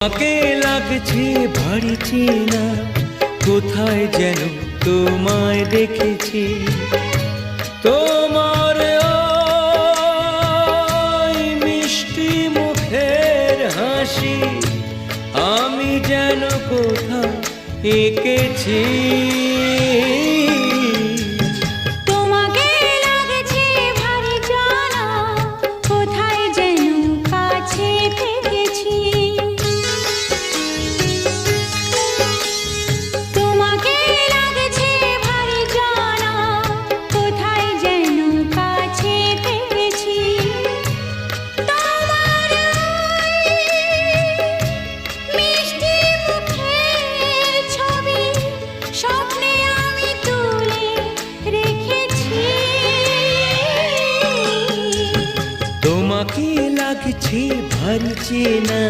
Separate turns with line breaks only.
আমাকে লাগছে ভারী চেনা, কোথায় যেন তোমায় দেখেছি। তোমার ওই মিষ্টি মুখের হাসি আমি যেন কোথাও এঁকেছি। তোমাকে লাগছে ভারী চেনা,